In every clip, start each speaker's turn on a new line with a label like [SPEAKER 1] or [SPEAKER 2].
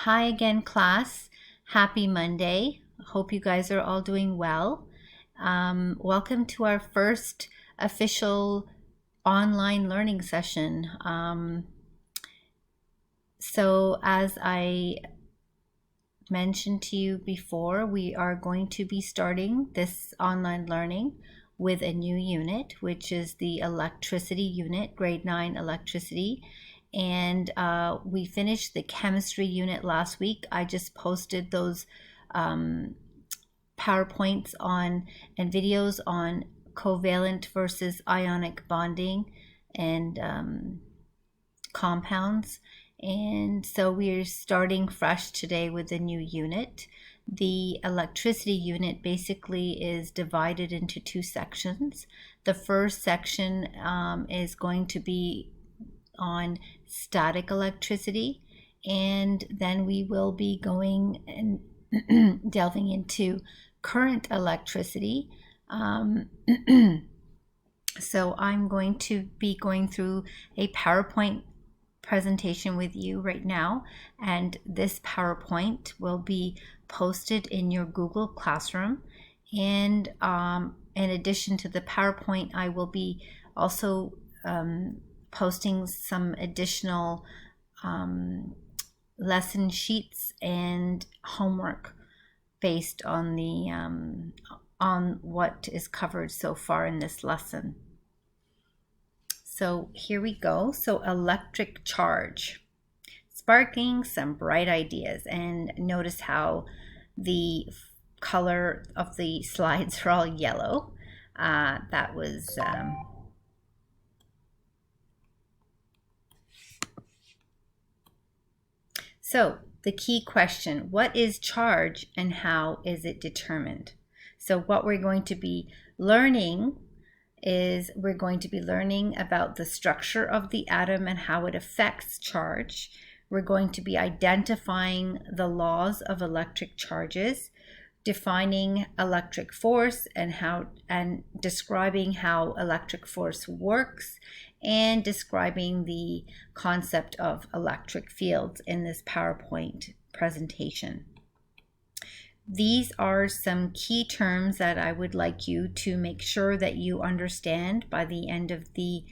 [SPEAKER 1] Hi again, class. Happy Monday. Hope you guys are all doing well. Welcome to our first official online learning session. As I mentioned to you before, we are going to be starting this online learning with a new unit, which is the electricity unit, grade 9 electricity. And we finished the chemistry unit last week. I just posted those PowerPoints on and videos on covalent versus ionic bonding and compounds. And so we're starting fresh today with a new unit. The electricity unit basically is divided into two sections. The first section is going to be on static electricity, and then we will be going and delving into current electricity. So I'm going to be going through a PowerPoint presentation with you right now, and this PowerPoint will be posted in your Google Classroom. And in addition to the PowerPoint, I will be also posting some additional lesson sheets and homework based on the on what is covered so far in this lesson. So here we go. So electric charge, sparking some bright ideas. And notice how the color of the slides are all yellow. That was So the key question, what is charge and how is it determined? So what we're going to be learning is we're going to be learning about the structure of the atom and how it affects charge. We're going to be identifying the laws of electric charges, defining electric force and describing how electric force works, and describing the concept of electric fields in this PowerPoint presentation. These are some key terms that I would like you to make sure that you understand by the end of the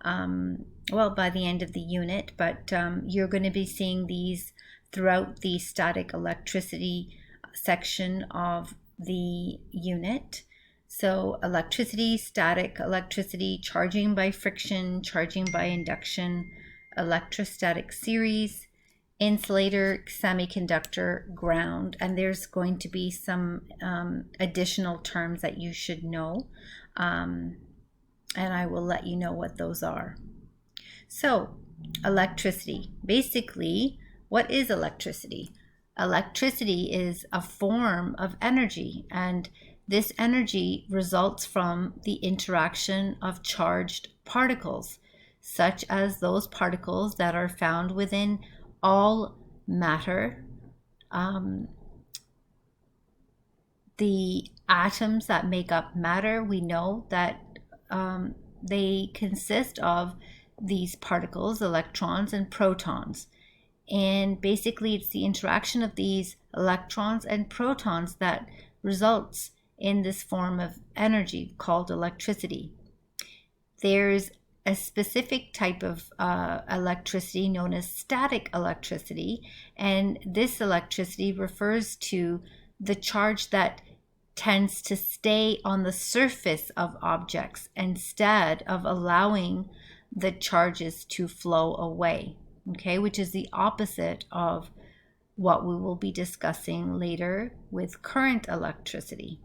[SPEAKER 1] unit, but you're going to be seeing these throughout the static electricity section of the unit. So electricity, static electricity, charging by friction, charging by induction, electrostatic series, insulator, semiconductor, ground, and there's going to be some additional terms that you should know, and I will let you know what those are. So electricity, basically, what is electricity? Electricity is a form of energy, and this energy results from the interaction of charged particles, such as those particles that are found within all matter. The atoms that make up matter, we know that they consist of these particles, electrons and protons. And basically, it's the interaction of these electrons and protons that results in this form of energy called electricity. There's a specific type of electricity known as static electricity, and this electricity refers to the charge that tends to stay on the surface of objects instead of allowing the charges to flow away, okay, which is the opposite of what we will be discussing later with current electricity.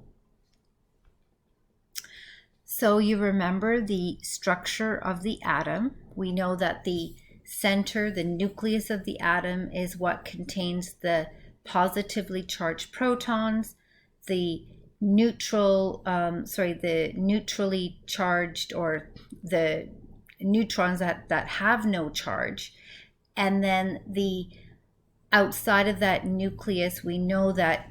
[SPEAKER 1] So you remember the structure of the atom. We know that the center, the nucleus of the atom, is what contains the positively charged protons, the neutrally charged, or the neutrons that have no charge. And then the outside of that nucleus, we know that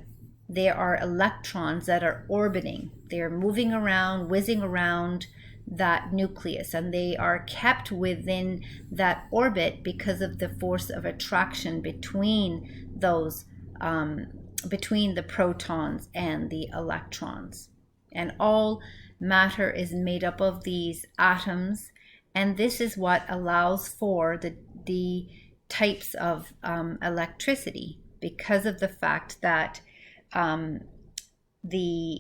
[SPEAKER 1] there are electrons that are orbiting. They're moving around, whizzing around that nucleus, and they are kept within that orbit because of the force of attraction between those between the protons and the electrons. And all matter is made up of these atoms, and this is what allows for the types of electricity, because of the fact that the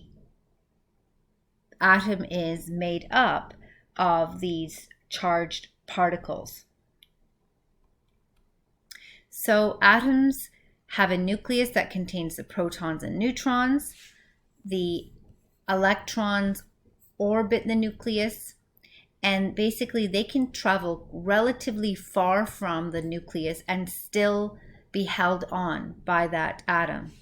[SPEAKER 1] atom is made up of these charged particles. So atoms have a nucleus that contains the protons and neutrons. The electrons orbit the nucleus, and basically they can travel relatively far from the nucleus and still be held on by that atom.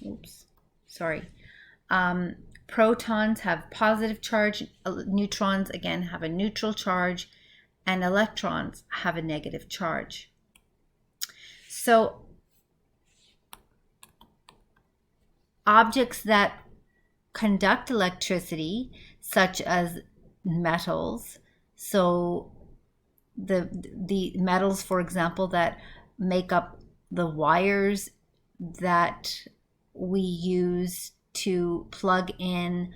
[SPEAKER 1] Protons have positive charge, neutrons again have a neutral charge, and electrons have a negative charge. So objects that conduct electricity, such as metals, so the metals, for example, that make up the wires that we use to plug in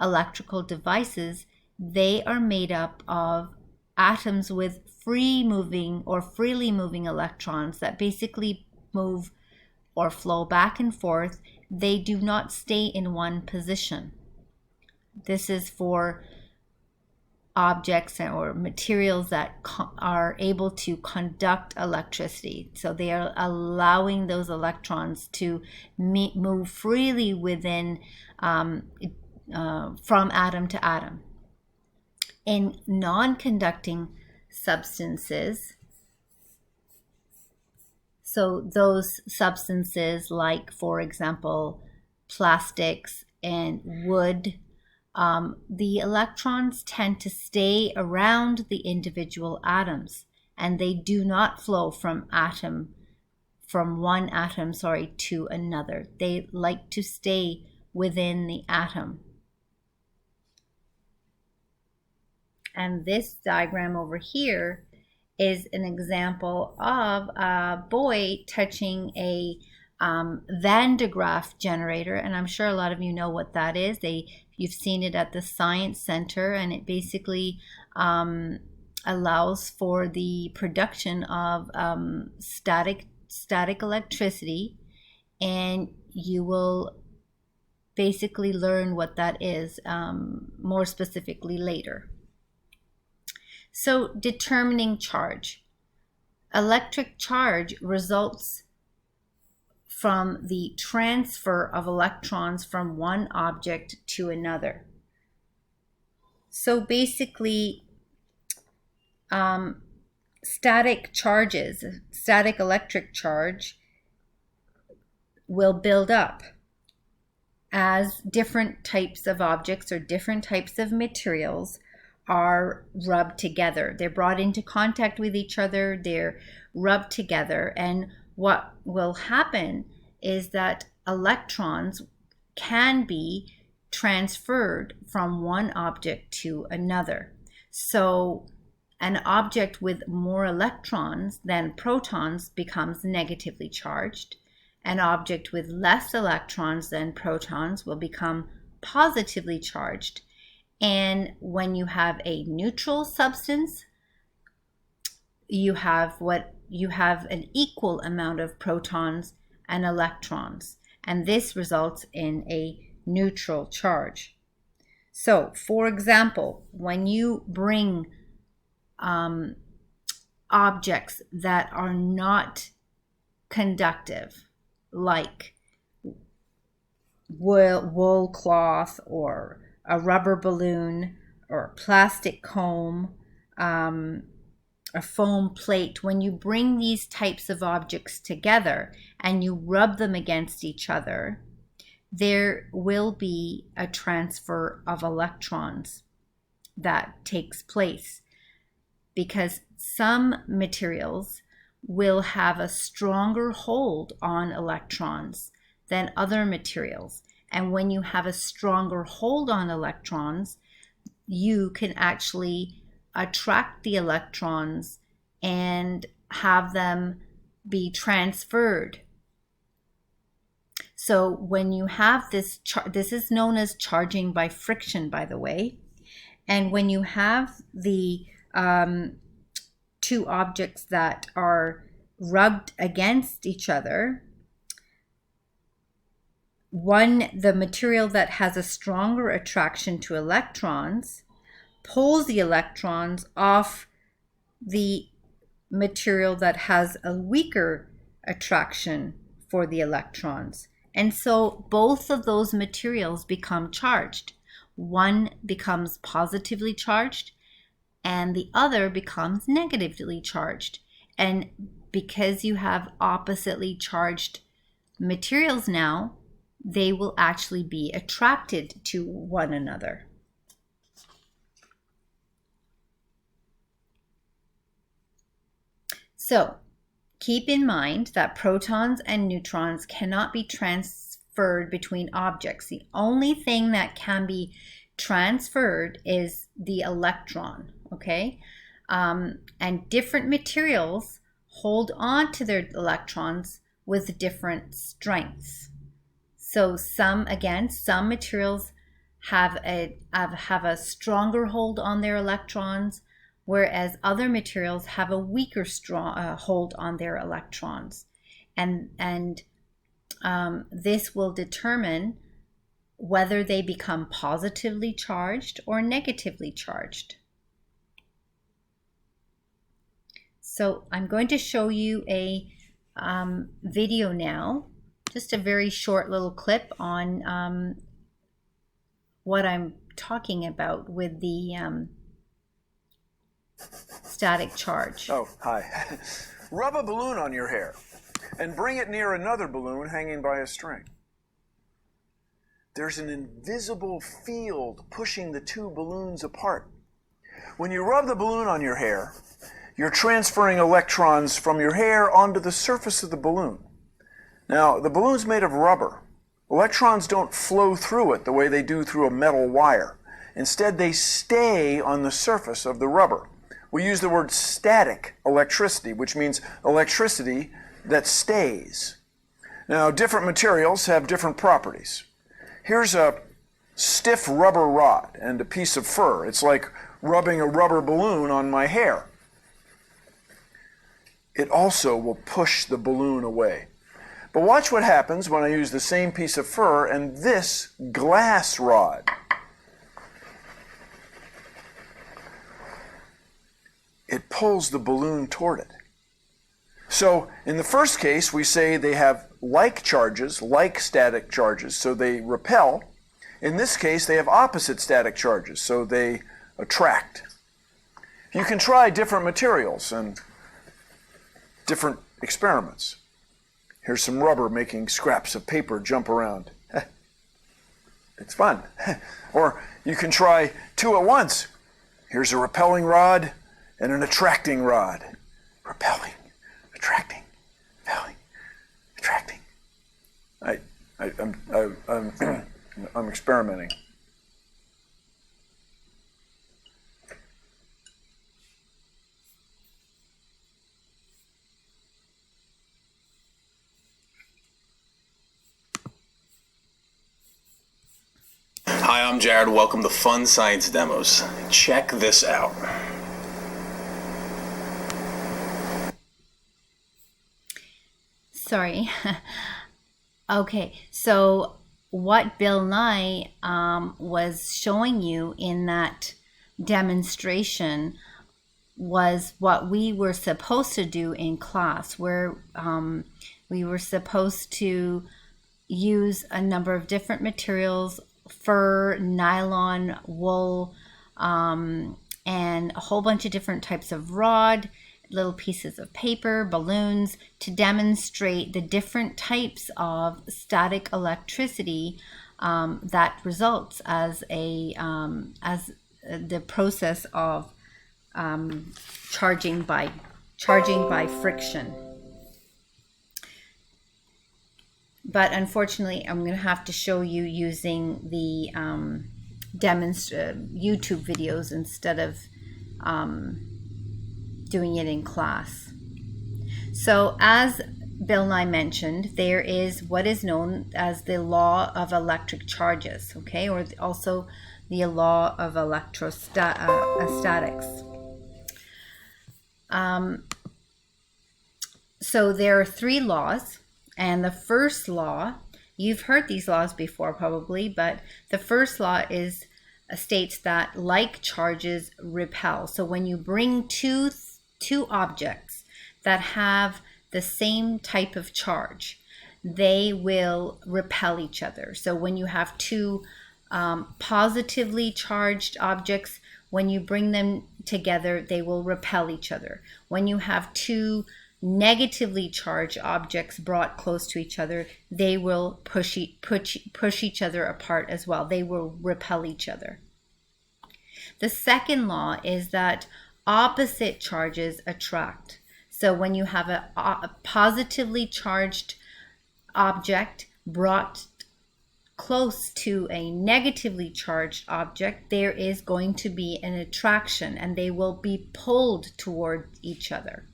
[SPEAKER 1] electrical devices, they are made up of atoms with freely moving electrons that basically move or flow back and forth. They do not stay in one position. This is for objects or materials that are able to conduct electricity. So they are allowing those electrons to move freely within from atom to atom. In non-conducting substances, so those substances like, for example, plastics and wood, the electrons tend to stay around the individual atoms, and they do not flow from one atom to another. They like to stay within the atom. And this diagram over here is an example of a boy touching a Van de Graaff generator, and I'm sure a lot of you know what that is. You've seen it at the Science Center, and it basically allows for the production of static electricity, and you will basically learn what that is more specifically later. So determining charge. Electric charge results from the transfer of electrons from one object to another. So basically, static electric charge will build up as different types of objects or different types of materials are rubbed together. They're brought into contact with each other, they're rubbed together, and what will happen is that electrons can be transferred from one object to another. So an object with more electrons than protons becomes negatively charged. An object with less electrons than protons will become positively charged. And when you have a neutral substance, you have an equal amount of protons and electrons, and this results in a neutral charge. So, for example, when you bring objects that are not conductive, like wool cloth or a rubber balloon or a plastic comb, a foam plate, when you bring these types of objects together and you rub them against each other, there will be a transfer of electrons that takes place, because some materials will have a stronger hold on electrons than other materials. And when you have a stronger hold on electrons, you can actually attract the electrons and have them be transferred. So when you have this, this is known as charging by friction, by the way. And when you have the two objects that are rubbed against each other, the material that has a stronger attraction to electrons pulls the electrons off the material that has a weaker attraction for the electrons. And so both of those materials become charged. One becomes positively charged and the other becomes negatively charged. And because you have oppositely charged materials now, they will actually be attracted to one another. So keep in mind that protons and neutrons cannot be transferred between objects. The only thing that can be transferred is the electron, okay? And different materials hold on to their electrons with different strengths. So some materials have a stronger hold on their electrons, whereas other materials have a weaker hold on their electrons. And this will determine whether they become positively charged or negatively charged. So I'm going to show you a video now, just a very short little clip on what I'm talking about with the static charge.
[SPEAKER 2] Oh, hi. Rub a balloon on your hair and bring it near another balloon hanging by a string. There's an invisible field pushing the two balloons apart. When you rub the balloon on your hair, you're transferring electrons from your hair onto the surface of the balloon. Now, the balloon's made of rubber. Electrons don't flow through it the way they do through a metal wire. Instead, they stay on the surface of the rubber. We use the word static electricity, which means electricity that stays. Now, different materials have different properties. Here's a stiff rubber rod and a piece of fur. It's like rubbing a rubber balloon on my hair. It also will push the balloon away. But watch what happens when I use the same piece of fur and this glass rod. It pulls the balloon toward it. So in the first case, we say they have like charges, like static charges, so they repel. In this case, they have opposite static charges, so they attract. You can try different materials and different experiments. Here's some rubber making scraps of paper jump around. It's fun. Or you can try two at once. Here's a repelling rod and an attracting rod. Repelling, attracting, repelling, attracting. I'm experimenting.
[SPEAKER 3] Hi, I'm Jared. Welcome to Fun Science Demos. Check this out.
[SPEAKER 1] Sorry. Okay, so what Bill Nye was showing you in that demonstration was what we were supposed to do in class, where we were supposed to use a number of different materials, fur, nylon, wool, and a whole bunch of different types of rod, little pieces of paper, balloons, to demonstrate the different types of static electricity that results as the process of charging by friction. But unfortunately, I'm going to have to show you using YouTube videos instead of doing it in class. So as Bill Nye mentioned, there is what is known as the law of electric charges, okay, or also the law of electrostatics. So there are 3 laws, and the first law, you've heard these laws before probably, but the first law states that like charges repel. So when you bring two objects that have the same type of charge, they will repel each other. So when you have 2 positively charged objects, when you bring them together, they will repel each other. When you have 2 negatively charged objects brought close to each other, they will push each other apart as well. They will repel each other. The second law is that opposite charges attract. So when you have a positively charged object brought close to a negatively charged object, there is going to be an attraction and they will be pulled toward each other.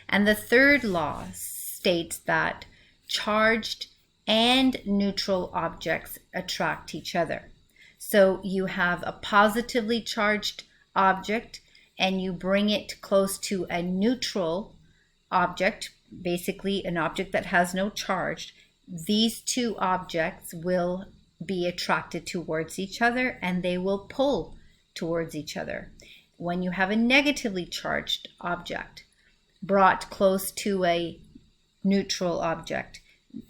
[SPEAKER 1] And the third law states that charged and neutral objects attract each other. So you have a positively charged object and you bring it close to a neutral object, basically an object that has no charge. These 2 objects will be attracted towards each other and they will pull towards each other. When you have a negatively charged object brought close to a neutral object,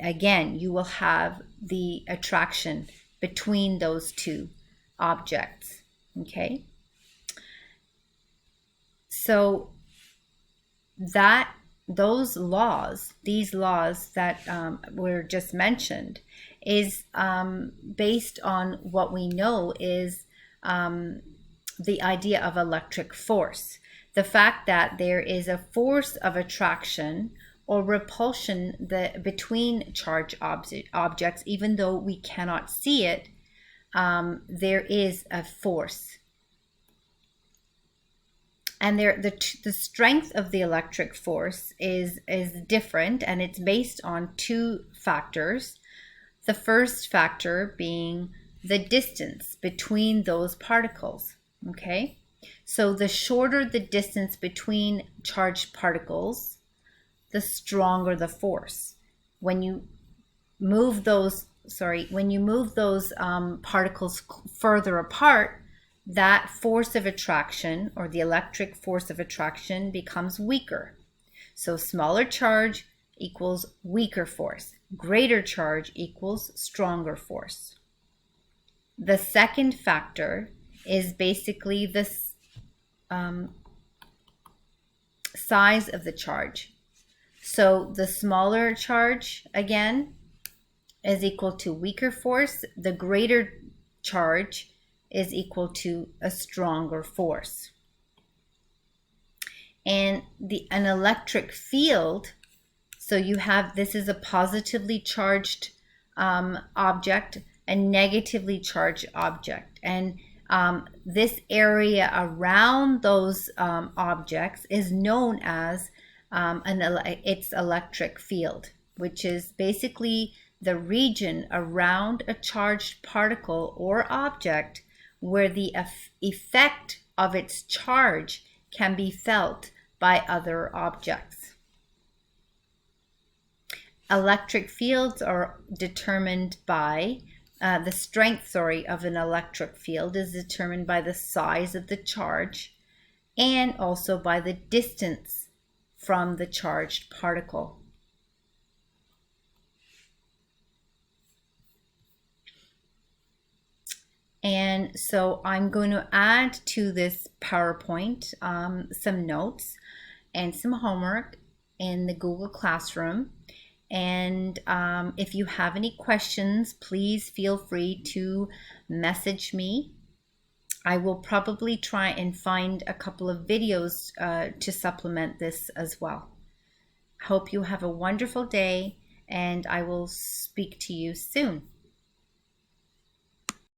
[SPEAKER 1] again, you will have the attraction between those 2 objects, okay? So these laws that were just mentioned is based on what we know is the idea of electric force. The fact that there is a force of attraction or repulsion between charged objects, even though we cannot see it, there is a force. And the strength of the electric force is different, and it's based on 2 factors. The first factor being the distance between those particles, okay? So the shorter the distance between charged particles, the stronger the force. When you move those particles further apart, that force of attraction, or the electric force of attraction, becomes weaker. So smaller charge equals weaker force. Greater charge equals stronger force. The second factor is basically the size of the charge. So the smaller charge, again, is equal to weaker force. The greater charge is equal to a stronger force. And an electric field, so you have, this is a positively charged object, a negatively charged object. And this area around those objects is known as its electric field, which is basically the region around a charged particle or object where the effect of its charge can be felt by other objects. Electric fields are determined by the strength, of an electric field is determined by the size of the charge and also by the distance from the charged particle. And so I'm going to add to this PowerPoint some notes and some homework in the Google Classroom. And if you have any questions, please feel free to message me. I will probably try and find a couple of videos to supplement this as well. Hope you have a wonderful day, and I will speak to you soon.